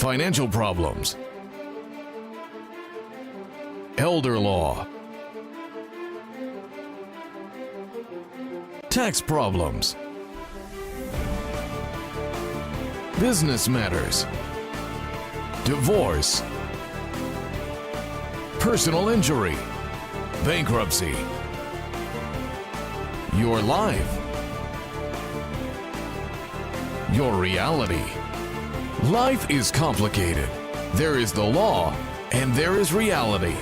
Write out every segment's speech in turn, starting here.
financial problems, elder law, tax problems, business matters, divorce, personal injury, bankruptcy, your life, your reality. Life is complicated. There is the law and there is reality.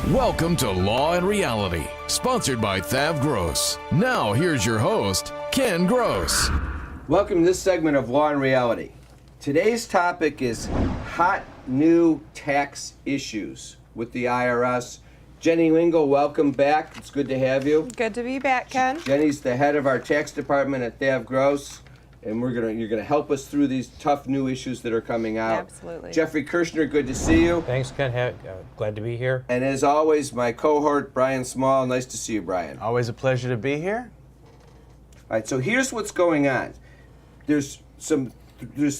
Welcome to Law and Reality, sponsored by Thav Gross. Now here's your host, Ken Gross. Welcome to this segment of Law and Reality. Today's topic is hot new tax issues with the IRS. Jenny Lingle, welcome back. It's good to have you. Good to be back, Ken. Jenny's the head of our tax department at Thav Gross, and you're gonna help us through these tough new issues that are coming out. Absolutely. Jeffrey Kirshner, good to see you. Thanks, Ken. Glad to be here. And as always, my cohort, Brian Small. Nice to see you, Brian. Always a pleasure to be here. All right, so here's what's going on. There's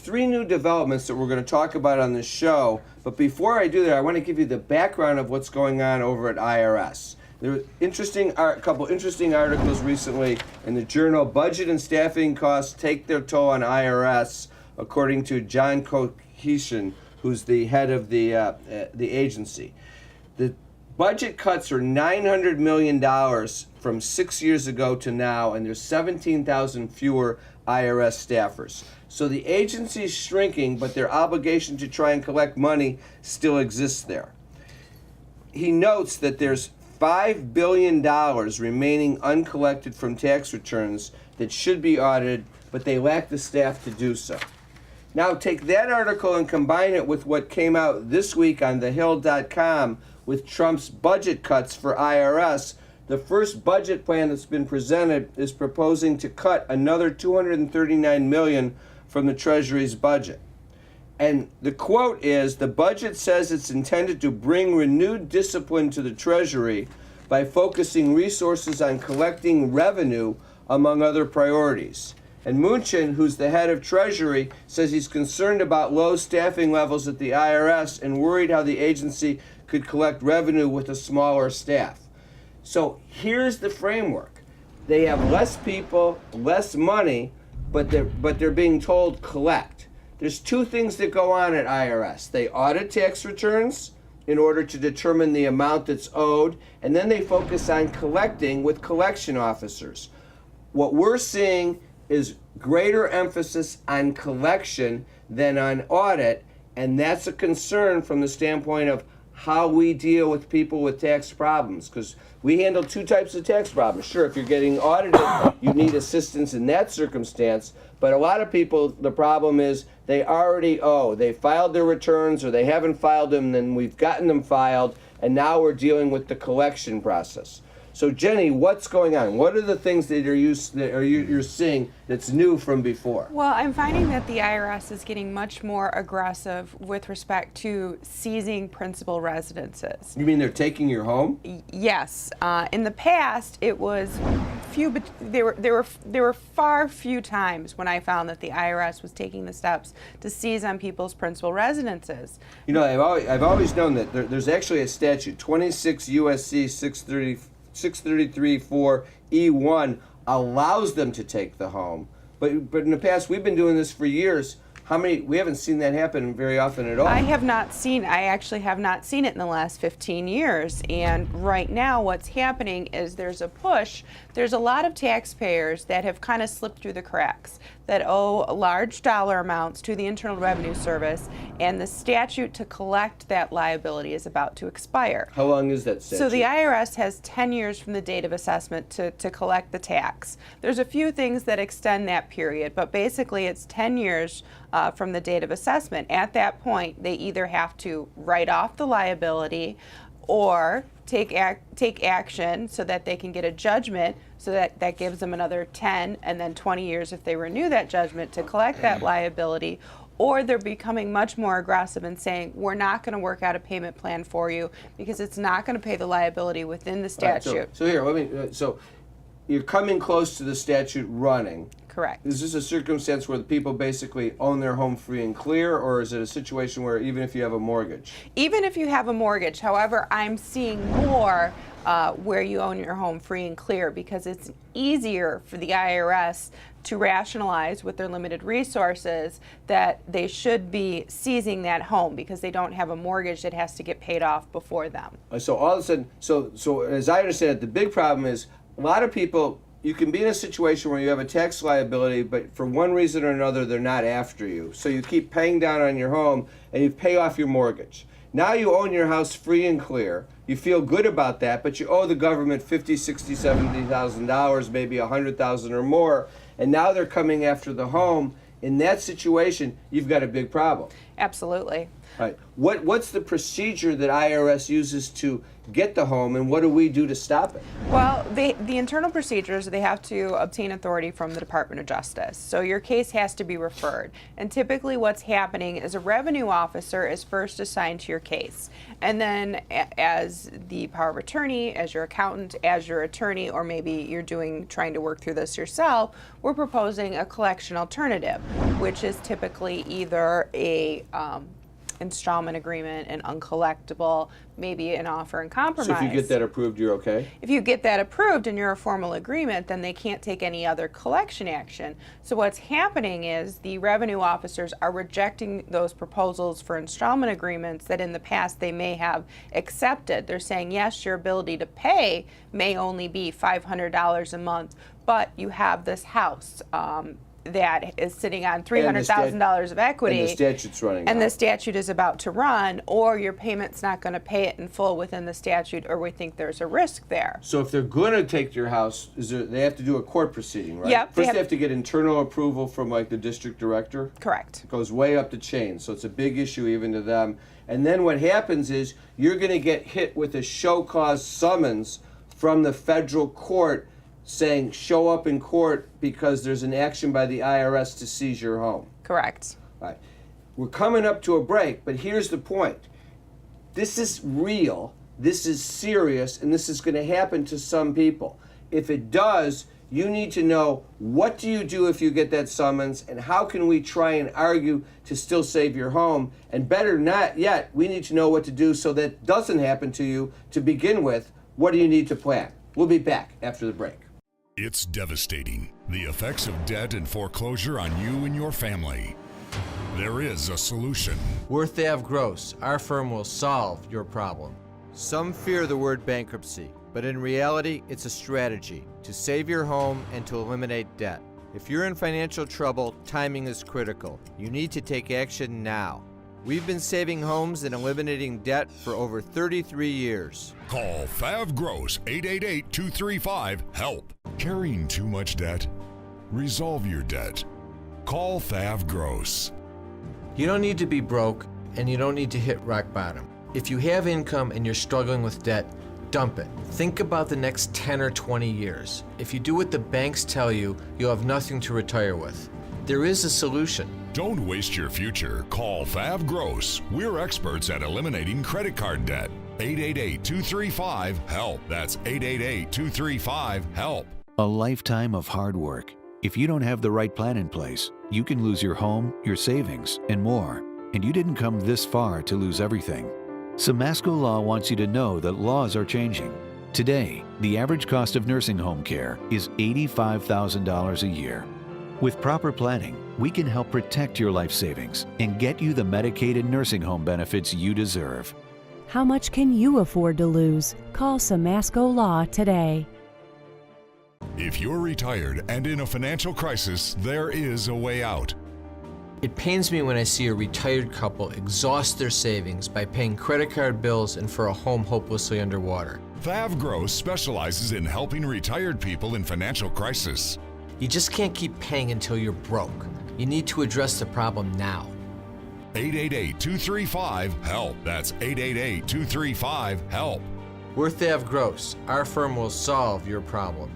three new developments that we're going to talk about on this show, but before I do that, I want to give you the background of what's going on over at IRS. There were a couple interesting articles recently in the journal. Budget and staffing costs take their toll on IRS, according to John Cohesion, who's the head of the agency. The budget cuts are $900 million from 6 years ago to now, and there's 17,000 fewer IRS staffers. So the agency's shrinking, but their obligation to try and collect money still exists there. He notes that there's $5 billion remaining uncollected from tax returns that should be audited, but they lack the staff to do so. Now take that article and combine it with what came out this week on thehill.com with Trump's budget cuts for IRS. The first budget plan that's been presented is proposing to cut another $239 million from the Treasury's budget. And the quote is, the budget says it's intended to bring renewed discipline to the Treasury by focusing resources on collecting revenue, among other priorities. And Mnuchin, who's the head of Treasury, says he's concerned about low staffing levels at the IRS and worried how the agency could collect revenue with a smaller staff. So here's the framework. They have less people, less money, but they're being told collect. There's two things that go on at IRS. They audit tax returns in order to determine the amount that's owed, and then they focus on collecting with collection officers. What we're seeing is greater emphasis on collection than on audit, and that's a concern from the standpoint of how we deal with people with tax problems, because we handle two types of tax problems. Sure, if you're getting audited, you need assistance in that circumstance, but a lot of people, the problem is they already owe. They filed their returns or they haven't filed them, then we've gotten them filed, and now we're dealing with the collection process. So Jenny, what's going on? What are the things that you're seeing that's new from before? Well, I'm finding that the IRS is getting much more aggressive with respect to seizing principal residences. You mean they're taking your home? Yes. In the past, it was few, but there were far few times when I found that the IRS was taking the steps to seize on people's principal residences. You know, I've always known that there's actually a statute, 26 USC 633-4 E1 allows them to take the home, but in the past we've been doing this for years. We haven't seen that happen very often at all. I actually have not seen it in the last 15 years. And right now what's happening is there's a push. There's a lot of taxpayers that have kind of slipped through the cracks that owe large dollar amounts to the Internal Revenue Service, and the statute to collect that liability is about to expire. How long is that statute? So the IRS has 10 years from the date of assessment to collect the tax. There's a few things that extend that period, but basically it's 10 years from the date of assessment. At that point, they either have to write off the liability or take action so that they can get a judgment, so that gives them another 10 and then 20 years if they renew that judgment to collect that liability. Or they're becoming much more aggressive and saying, we're not going to work out a payment plan for you because it's not going to pay the liability within the statute. Right, so here, so you're coming close to the statute running. Correct. Is this a circumstance where the people basically own their home free and clear, or is it a situation where even if you have a mortgage? Even if you have a mortgage, however, I'm seeing more where you own your home free and clear, because it's easier for the IRS to rationalize with their limited resources that they should be seizing that home because they don't have a mortgage that has to get paid off before them. So all of a sudden, so as I understand it, the big problem is a lot of people, you can be in a situation where you have a tax liability, but for one reason or another, they're not after you. So you keep paying down on your home and you pay off your mortgage. Now you own your house free and clear. You feel good about that, but you owe the government $50,000, $60,000, $70,000, maybe $100,000 or more, and now they're coming after the home. In that situation, you've got a big problem. Absolutely. All right. What's the procedure that IRS uses to get the home, and what do we do to stop it? Well, the internal procedures, they have to obtain authority from the Department of Justice. So your case has to be referred. And typically what's happening is a revenue officer is first assigned to your case. And then as the power of attorney, as your accountant, as your attorney, or maybe you're trying to work through this yourself, we're proposing a collection alternative, which is typically either a installment agreement, an uncollectible, maybe an offer and compromise. So if you get that approved, you're okay? If you get that approved and you're a formal agreement, then they can't take any other collection action. So what's happening is the revenue officers are rejecting those proposals for installment agreements that in the past they may have accepted. They're saying, yes, your ability to pay may only be $500 a month, but you have this house that is sitting on $300,000 of equity. And the statute's running and out. the statute is about to run, or your payment's not going to pay it in full within the statute, or we think there's a risk there. So if they're going to take your house, they have to do a court proceeding, right? Yep, First they have to get internal approval from like the district director. Correct. It goes way up the chain, so it's a big issue even to them. And then what happens is you're going to get hit with a show cause summons from the federal court saying show up in court because there's an action by the IRS to seize your home. Correct. All right. We're coming up to a break, but here's the point. This is real, this is serious, and this is going to happen to some people. If it does, you need to know what do you do if you get that summons, and how can we try and argue to still save your home? And better not yet, we need to know what to do so that doesn't happen to you to begin with. What do you need to plan? We'll be back after the break. It's devastating, the effects of debt and foreclosure on you and your family. There is a solution. Worth Ave Gross, our firm will solve your problem. Some fear the word bankruptcy, but in reality, it's a strategy to save your home and to eliminate debt. If you're in financial trouble, timing is critical. You need to take action now. We've been saving homes and eliminating debt for over 33 years. Call Fav Gross 888-235-HELP. Carrying too much debt? Resolve your debt. Call Fav Gross. You don't need to be broke, and you don't need to hit rock bottom. If you have income and you're struggling with debt, dump it. Think about the next 10 or 20 years. If you do what the banks tell you, you'll have nothing to retire with. There is a solution. Don't waste your future. Call Fav Gross. We're experts at eliminating credit card debt. 888-235-HELP. That's 888-235-HELP. A lifetime of hard work. If you don't have the right plan in place, you can lose your home, your savings, and more. And you didn't come this far to lose everything. Samasco Law wants you to know that laws are changing. Today, the average cost of nursing home care is $85,000 a year. With proper planning, we can help protect your life savings and get you the Medicaid nursing home benefits you deserve. How much can you afford to lose? Call Samasco Law today. If you're retired and in a financial crisis, there is a way out. It pains me when I see a retired couple exhaust their savings by paying credit card bills and for a home hopelessly underwater. Fav Gross specializes in helping retired people in financial crisis. You just can't keep paying until you're broke. You need to address the problem now. 888-235-HELP. That's 888-235-HELP. Worth Ave Gross, our firm will solve your problem.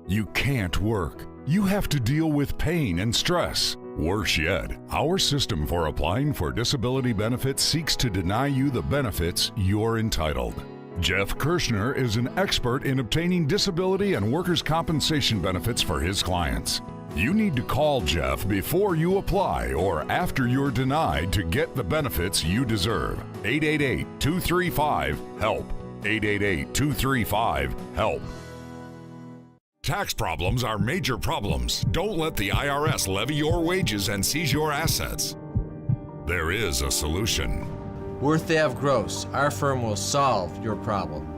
You can't work. You have to deal with pain and stress. Worse yet, our system for applying for disability benefits seeks to deny you the benefits you're entitled. Jeff Kirschner is an expert in obtaining disability and workers' compensation benefits for his clients. You need to call Jeff before you apply or after you're denied to get the benefits you deserve. 888-235-HELP. 888-235-HELP. Tax problems are major problems. Don't let the IRS levy your wages and seize your assets. There is a solution. Worth Ave Gross, our firm will solve your problem.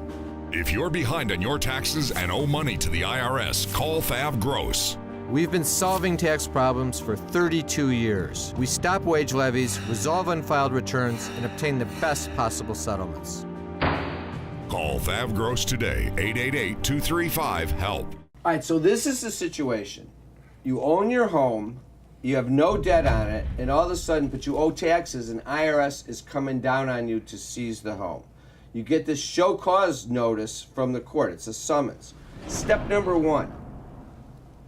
If you're behind on your taxes and owe money to the IRS, call Thav Gross. We've been solving tax problems for 32 years. We stop wage levies, resolve unfiled returns, and obtain the best possible settlements. Call Thav Gross today, 888-235-HELP. All right, so this is the situation. You own your home, you have no debt on it, and all of a sudden, but you owe taxes, and IRS is coming down on you to seize the home. You get this show cause notice from the court. It's a summons. Step number one,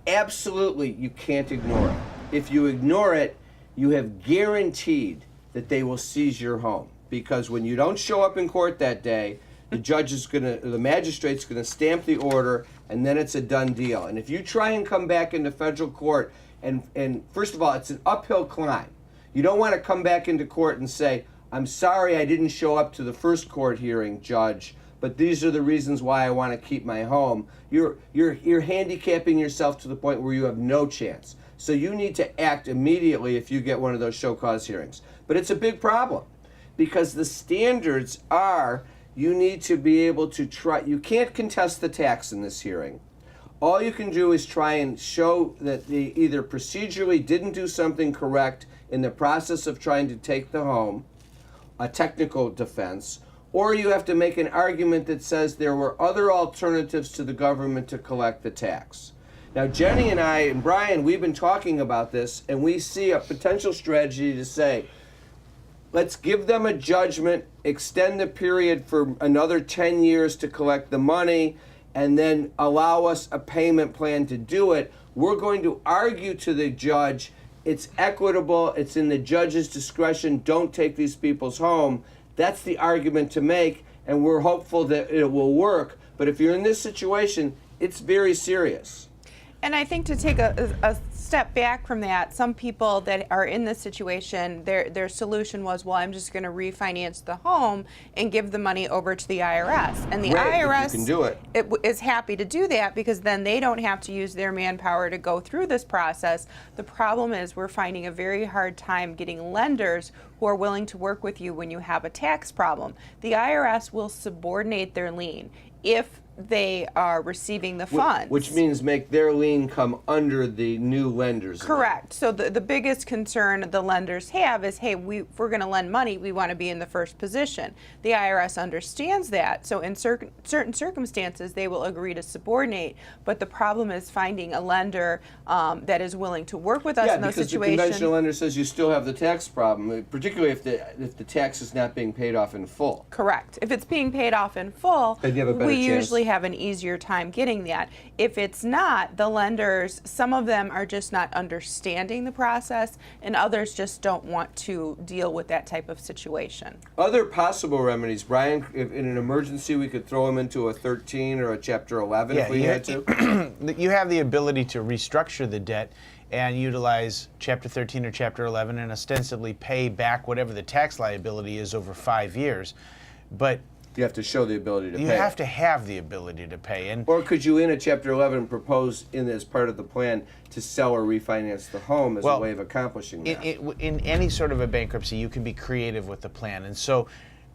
absolutely you can't ignore it. If you ignore it, you have guaranteed that they will seize your home, because when you don't show up in court that day, the magistrate's gonna stamp the order, and then it's a done deal. And if you try and come back into federal court, and first of all, it's an uphill climb. You don't want to come back into court and say, I'm sorry I didn't show up to the first court hearing, Judge, but these are the reasons why I want to keep my home. You're handicapping yourself to the point where you have no chance. So you need to act immediately if you get one of those show cause hearings. But it's a big problem, because the standards are you need to be able to you can't contest the tax in this hearing. All you can do is try and show that they either procedurally didn't do something correct in the process of trying to take the home, a technical defense, or you have to make an argument that says there were other alternatives to the government to collect the tax. Now, Jenny and I and Brian, we've been talking about this, and we see a potential strategy to say, let's give them a judgment, extend the period for another 10 years to collect the money, and then allow us a payment plan to do it. We're going to argue to the judge, it's equitable, it's in the judge's discretion, don't take these people's home. That's the argument to make, and we're hopeful that it will work. But if you're in this situation, it's very serious. And I think to take a step back from that, some people that are in this situation, their solution was, well, I'm just going to refinance the home and give the money over to the IRS. And the IRS you can do it. Is happy to do that, because then they don't have to use their manpower to go through this process. The problem is we're finding a very hard time getting lenders who are willing to work with you when you have a tax problem. The IRS will subordinate their lien if they are receiving the funds. Which means make their lien come under the new lender's lien. Correct. So the biggest concern the lenders have is, hey, if we're going to lend money, we want to be in the first position. The IRS understands that. So in certain circumstances, they will agree to subordinate. But the problem is finding a lender that is willing to work with us in those situations. Yeah, because the conventional lender says you still have the tax problem, particularly if the tax is not being paid off in full. Correct. If it's being paid off in full, then you have a better we chance. Usually have an easier time getting that. If it's not, the lenders, some of them are just not understanding the process, and others just don't want to deal with that type of situation. Other possible remedies, Brian, if in an emergency we could throw them into a 13 or a Chapter 11 if we had to? You have the ability to restructure the debt and utilize Chapter 13 or Chapter 11 and ostensibly pay back whatever the tax liability is over 5 years. But you have to show the ability to pay. You have to have the ability to pay. Or could you, in a Chapter 11, propose as part of the plan to sell or refinance the home as a way of accomplishing that? In any sort of a bankruptcy, you can be creative with the plan. And so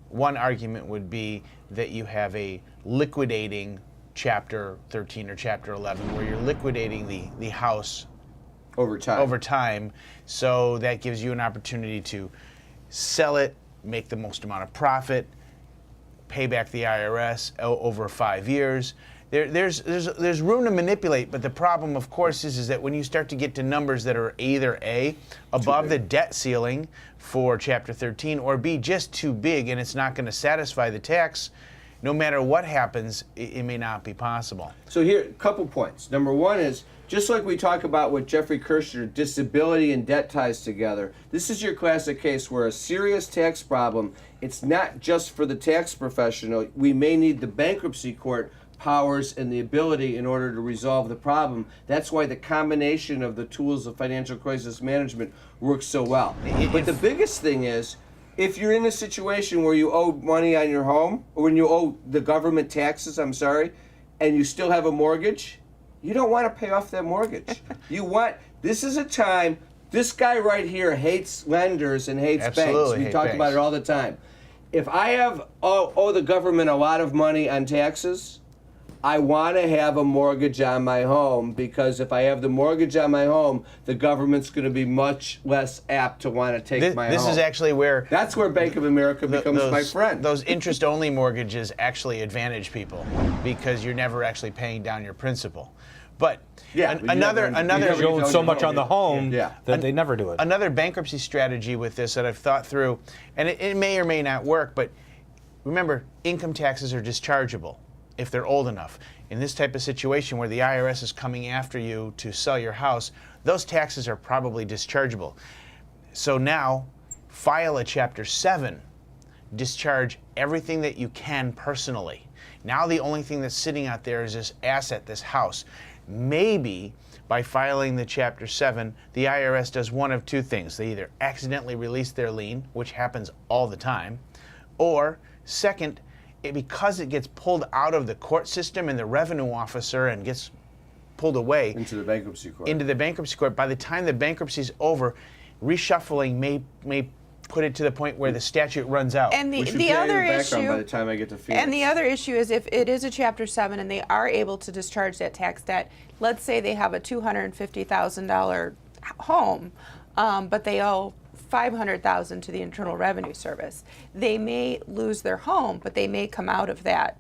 one argument would be that you have a liquidating Chapter 13 or Chapter 11 where you're liquidating the house over time. So that gives you an opportunity to sell it, make the most amount of profit, pay back the IRS over 5 years. There's room to manipulate, but the problem, of course, is that when you start to get to numbers that are either A, above the debt ceiling for Chapter 13, or B, just too big, and it's not going to satisfy the tax, no matter what happens, it may not be possible. So here, a couple points. Number one is, just like we talk about with Jeffrey Kirshner, disability and debt ties together, this is your classic case where a serious tax problem, it's not just for the tax professional. We may need the bankruptcy court powers and the ability in order to resolve the problem. That's why the combination of the tools of financial crisis management works so well. But the biggest thing is, if you're in a situation where you owe money on your home, or when you owe the government taxes, and you still have a mortgage, you don't want to pay off that mortgage. This is a time, this guy right here hates lenders and hates banks. We talk about it all the time. If I owe the government a lot of money on taxes, I want to have a mortgage on my home, because if I have the mortgage on my home, the government's going to be much less apt to want to take my home. This is actually where... That's where Bank of America becomes my friend. Those interest-only mortgages actually advantage people, because you're never actually paying down your principal. But another You own so much on the home that they never do it. Another bankruptcy strategy with this that I've thought through, and it may or may not work, but remember, income taxes are dischargeable if they're old enough. In this type of situation where the IRS is coming after you to sell your house, those taxes are probably dischargeable. So now, file a Chapter 7, discharge everything that you can personally. Now the only thing that's sitting out there is this asset, this house. Maybe by filing the Chapter 7, the IRS does one of two things. They either accidentally release their lien, which happens all the time, or second, because it gets pulled out of the court system and the revenue officer and gets pulled away into the bankruptcy court. By the time the bankruptcy is over, reshuffling may put it to the point where the statute runs out. And the other issue, by the time I get to Phoenix. And the other issue is, if it is a Chapter 7 and they are able to discharge that tax debt, let's say they have a $250,000 home, but they owe $500,000 to the Internal Revenue Service. They may lose their home, but they may come out of that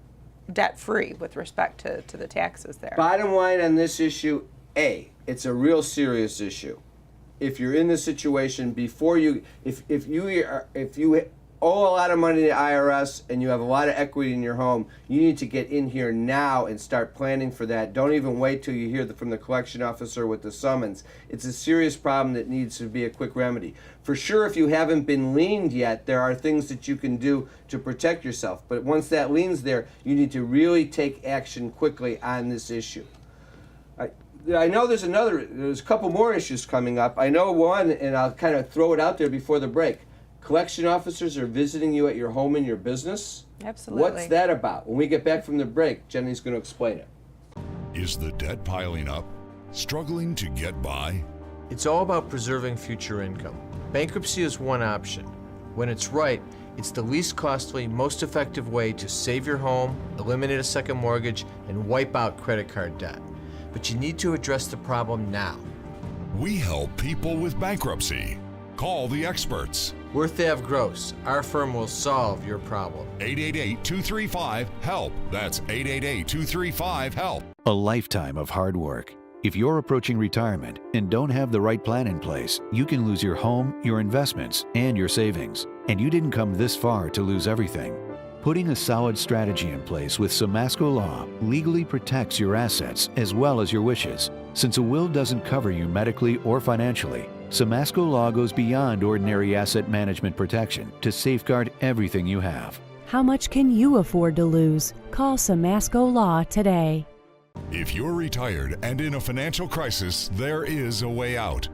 debt-free with respect to the taxes there. Bottom line on this issue, it's a real serious issue. If you're in this situation, before you, if you owe a lot of money to the IRS and you have a lot of equity in your home, you need to get in here now and start planning for that. Don't even wait till you hear from the collection officer with the summons. It's a serious problem that needs to be a quick remedy. For sure, if you haven't been liened yet, there are things that you can do to protect yourself. But once that lien's there, you need to really take action quickly on this issue. I know there's a couple more issues coming up. I know one, and I'll kind of throw it out there before the break. Collection officers are visiting you at your home and your business. Absolutely. What's that about? When we get back from the break, Jenny's going to explain it. Is the debt piling up? Struggling to get by? It's all about preserving future income. Bankruptcy is one option. When it's right, it's the least costly, most effective way to save your home, eliminate a second mortgage, and wipe out credit card debt. But you need to address the problem now. We help people with bankruptcy. Call the experts. Worth Ave Gross. Our firm will solve your problem. 888-235-HELP. That's 888-235-HELP. A lifetime of hard work. If you're approaching retirement and don't have the right plan in place, you can lose your home, your investments, and your savings. And you didn't come this far to lose everything. Putting a solid strategy in place with Samasco Law legally protects your assets as well as your wishes. Since a will doesn't cover you medically or financially, Samasco Law goes beyond ordinary asset management protection to safeguard everything you have. How much can you afford to lose? Call Samasco Law today. If you're retired and in a financial crisis, there is a way out.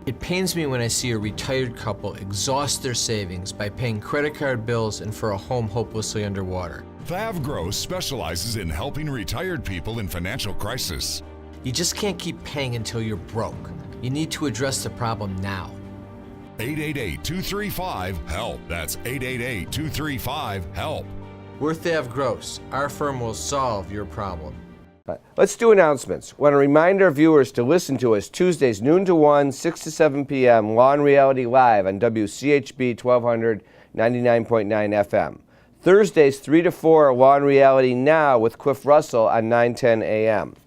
It pains me when I see a retired couple exhaust their savings by paying credit card bills and for a home hopelessly underwater. Thav Gross specializes in helping retired people in financial crisis. You just can't keep paying until you're broke. You need to address the problem now. 888-235-HELP. That's 888-235-HELP. Worth Ave Gross. Our firm will solve your problem. Let's do announcements. Want to remind our viewers to listen to us Tuesdays noon to 1, 6 to 7 p.m. Law and Reality Live on WCHB 1200 99.9 FM. Thursdays 3 to 4 Law and Reality Now with Cliff Russell on 910 a.m.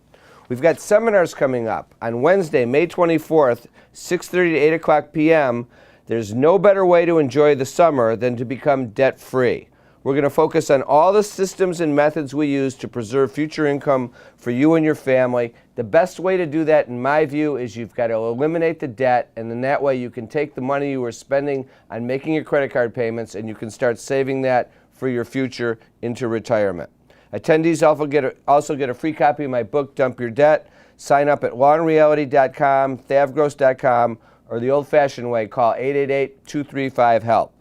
We've got seminars coming up on Wednesday, May 24th, 6:30 to 8 o'clock p.m. There's no better way to enjoy the summer than to become debt-free. We're going to focus on all the systems and methods we use to preserve future income for you and your family. The best way to do that, in my view, is you've got to eliminate the debt, and then that way you can take the money you were spending on making your credit card payments and you can start saving that for your future into retirement. Attendees also get a free copy of my book, Dump Your Debt. Sign up at lawandreality.com, thavgross.com, or the old-fashioned way, call 888-235-HELP.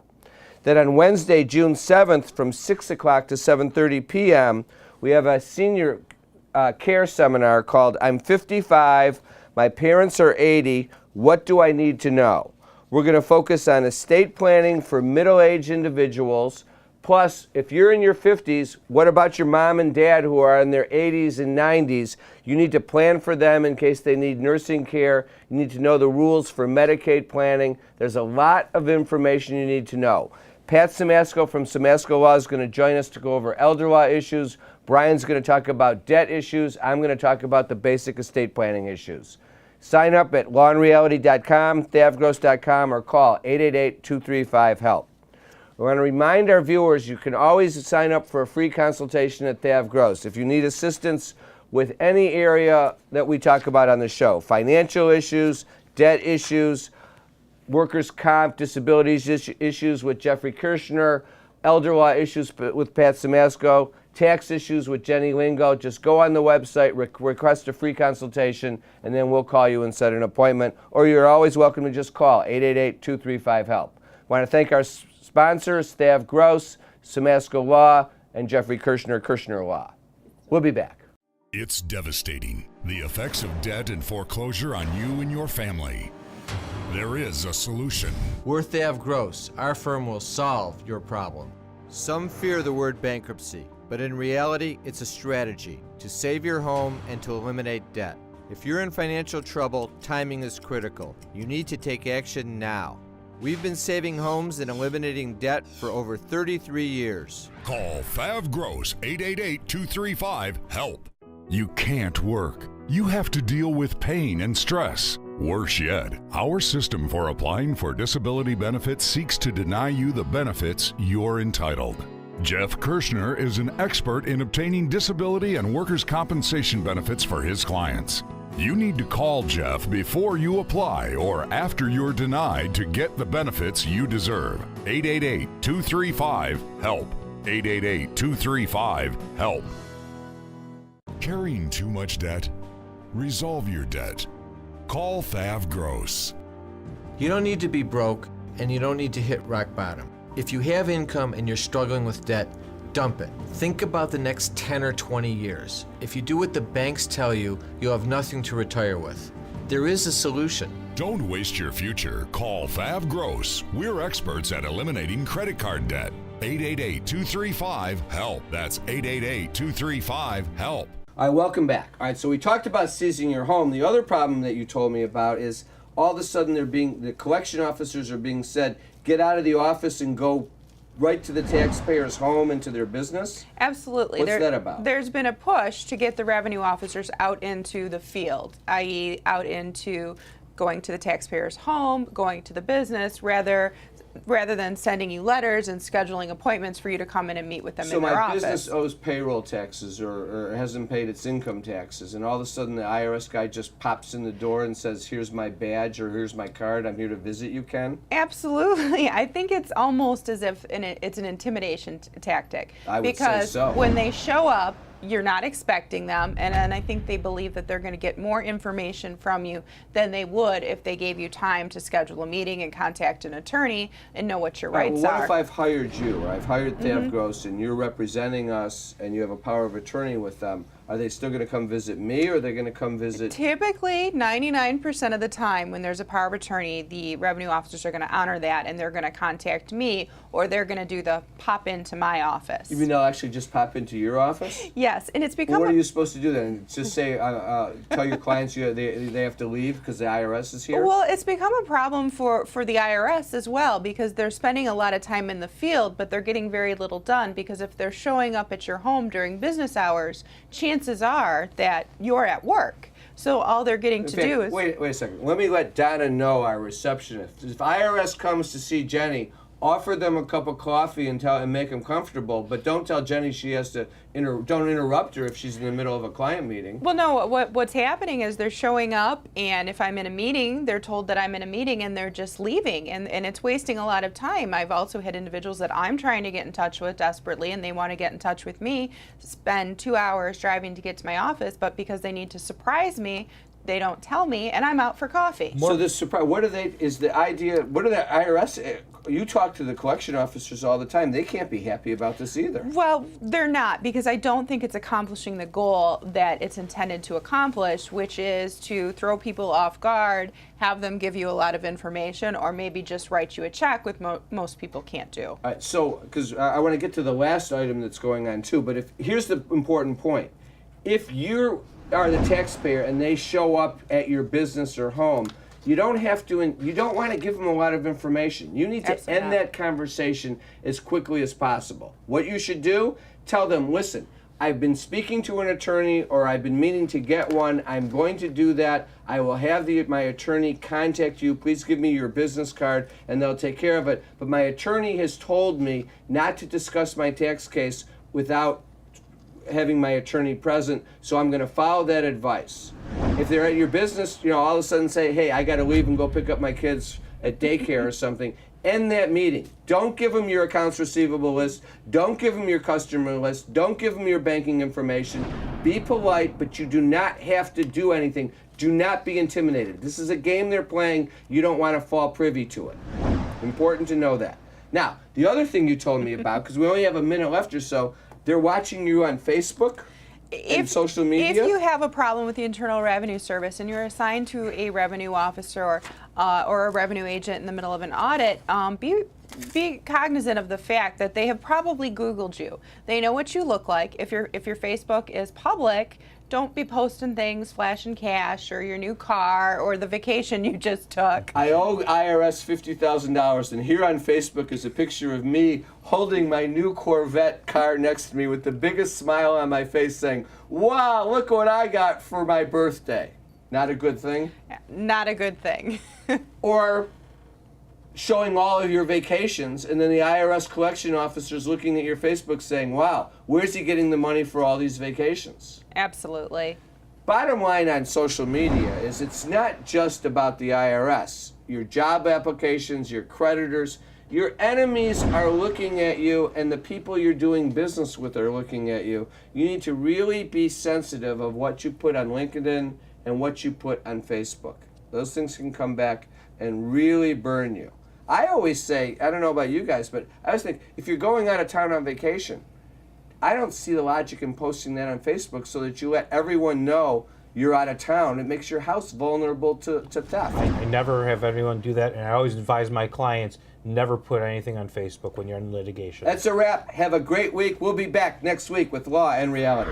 Then on Wednesday, June 7th, from 6 o'clock to 7:30 p.m., we have a senior care seminar called I'm 55, my parents are 80, what do I need to know? We're going to focus on estate planning for middle-aged individuals. Plus, if you're in your 50s, what about your mom and dad who are in their 80s and 90s? You need to plan for them in case they need nursing care. You need to know the rules for Medicaid planning. There's a lot of information you need to know. Pat Simasko from Simasko Law is going to join us to go over elder law issues. Brian's going to talk about debt issues. I'm going to talk about the basic estate planning issues. Sign up at lawandreality.com, thavgross.com, or call 888-235-HELP. I want to remind our viewers you can always sign up for a free consultation at Thav Gross. If you need assistance with any area that we talk about on the show, financial issues, debt issues, workers' comp, disabilities issues with Jeffrey Kirshner, elder law issues with Pat Simasko, tax issues with Jenny Lingo, just go on the website, request a free consultation, and then we'll call you and set an appointment. Or you're always welcome to just call 888-235-HELP. I want to thank our sponsors, Thav Gross, Simasko Law, and Jeffrey Kirshner, Kirshner Law. We'll be back. It's devastating, the effects of debt and foreclosure on you and your family. There is a solution. We're Thav Gross. Our firm will solve your problem. Some fear the word bankruptcy, but in reality, it's a strategy to save your home and to eliminate debt. If you're in financial trouble, timing is critical. You need to take action now. We've been saving homes and eliminating debt for over 33 years. Call Thav Gross, 888-235-HELP. You can't work. You have to deal with pain and stress. Worse yet, our system for applying for disability benefits seeks to deny you the benefits you're entitled. Jeff Kirshner is an expert in obtaining disability and workers' compensation benefits for his clients. You need to call Jeff before you apply or after you're denied to get the benefits you deserve. 888-235-HELP. 888-235-HELP. Carrying too much debt? Resolve your debt. Call Thav Gross. You don't need to be broke, and you don't need to hit rock bottom. If you have income and you're struggling with debt, dump it. Think about the next 10 or 20 years. If you do what the banks tell you, you'll have nothing to retire with. There is a solution. Don't waste your future. Call Thav Gross. We're experts at eliminating credit card debt. 888-235-HELP. That's 888-235-HELP. All right, welcome back. All right, so we talked about seizing your home. The other problem that you told me about is all of a sudden the collection officers are being said, get out of the office and go right to the taxpayer's home and to their business? Absolutely. What's that about? There's been a push to get the revenue officers out into the field, i.e. out into going to the taxpayer's home, going to the business, rather than sending you letters and scheduling appointments for you to come in and meet with them in their office. So my business owes payroll taxes or hasn't paid its income taxes, and all of a sudden the IRS guy just pops in the door and says, here's my badge or here's my card, I'm here to visit you, Ken? Absolutely. I think it's almost as if it's an intimidation tactic. I would say so. Because when they show up, you're not expecting them, and I think they believe that they're going to get more information from you than they would if they gave you time to schedule a meeting and contact an attorney and know what your rights are. What if I've hired you, or I've hired Thav Gross, and you're representing us, and you have a power of attorney with them? Are they still going to come visit me, or are they going to come visit? Typically, 99% of the time when there's a power of attorney, the revenue officers are going to honor that, and they're going to contact me, or they're going to do the pop into my office. You mean they'll actually just pop into your office? Yes, and it's become. Well, what are you supposed to do then? Just say, tell your clients they have to leave because the IRS is here? Well, it's become a problem for the IRS as well, because they're spending a lot of time in the field, but they're getting very little done, because if they're showing up at your home during business hours, chances are that you're at work. So all they're getting to do is... Wait a second. Let me let Donna know, our receptionist. If IRS comes to see Jenny, offer them a cup of coffee and make them comfortable, but don't tell Jenny she has to don't interrupt her if she's in the middle of a client meeting. Well, no, what's happening is they're showing up, and if I'm in a meeting, they're told that I'm in a meeting, and they're just leaving, and it's wasting a lot of time. I've also had individuals that I'm trying to get in touch with desperately, and they want to get in touch with me, spend 2 hours driving to get to my office, but because they need to surprise me, they don't tell me, and I'm out for coffee. So this surprise, what are the IRS, you talk to the collection officers all the time, they can't be happy about this either. Well, they're not, because I don't think it's accomplishing the goal that it's intended to accomplish, which is to throw people off guard, have them give you a lot of information, or maybe just write you a check, which most people can't do. All right, so, because I want to get to the last item that's going on too, but here's the important point. If you are the taxpayer and they show up at your business or home, you don't want to give them a lot of information. You need to end that conversation as quickly as possible. What you should do, tell them, listen, I've been speaking to an attorney, or I've been meaning to get one. I'm going to do that. I will have my attorney contact you. Please give me your business card, and they'll take care of it. But my attorney has told me not to discuss my tax case without having my attorney present, so I'm going to follow that advice. If they're at your business, all of a sudden say, hey, I got to leave and go pick up my kids at daycare or something, end that meeting. Don't give them your accounts receivable list. Don't give them your customer list. Don't give them your banking information. Be polite, but you do not have to do anything. Do not be intimidated. This is a game they're playing. You don't want to fall privy to it. Important to know that. Now, the other thing you told me about, because we only have a minute left or so, they're watching you on Facebook and social media? If you have a problem with the Internal Revenue Service and you're assigned to a revenue officer or a revenue agent in the middle of an audit, be cognizant of the fact that they have probably Googled you. They know what you look like. If your Facebook is public, don't be posting things, flashing cash, or your new car, or the vacation you just took. I owe IRS $50,000, and here on Facebook is a picture of me holding my new Corvette car next to me with the biggest smile on my face saying, wow, look what I got for my birthday. Not a good thing? Not a good thing. Or showing all of your vacations, and then the IRS collection officers looking at your Facebook saying, wow, where's he getting the money for all these vacations? Absolutely. Bottom line on social media is it's not just about the IRS. Your job applications, your creditors, your enemies are looking at you, and the people you're doing business with are looking at you. You need to really be sensitive of what you put on LinkedIn and what you put on Facebook. Those things can come back and really burn you. I always say, I don't know about you guys, but I always think, if you're going out of town on vacation, I don't see the logic in posting that on Facebook so that you let everyone know you're out of town. It makes your house vulnerable to theft. I never have anyone do that, and I always advise my clients, never put anything on Facebook when you're in litigation. That's a wrap. Have a great week. We'll be back next week with Law and Reality.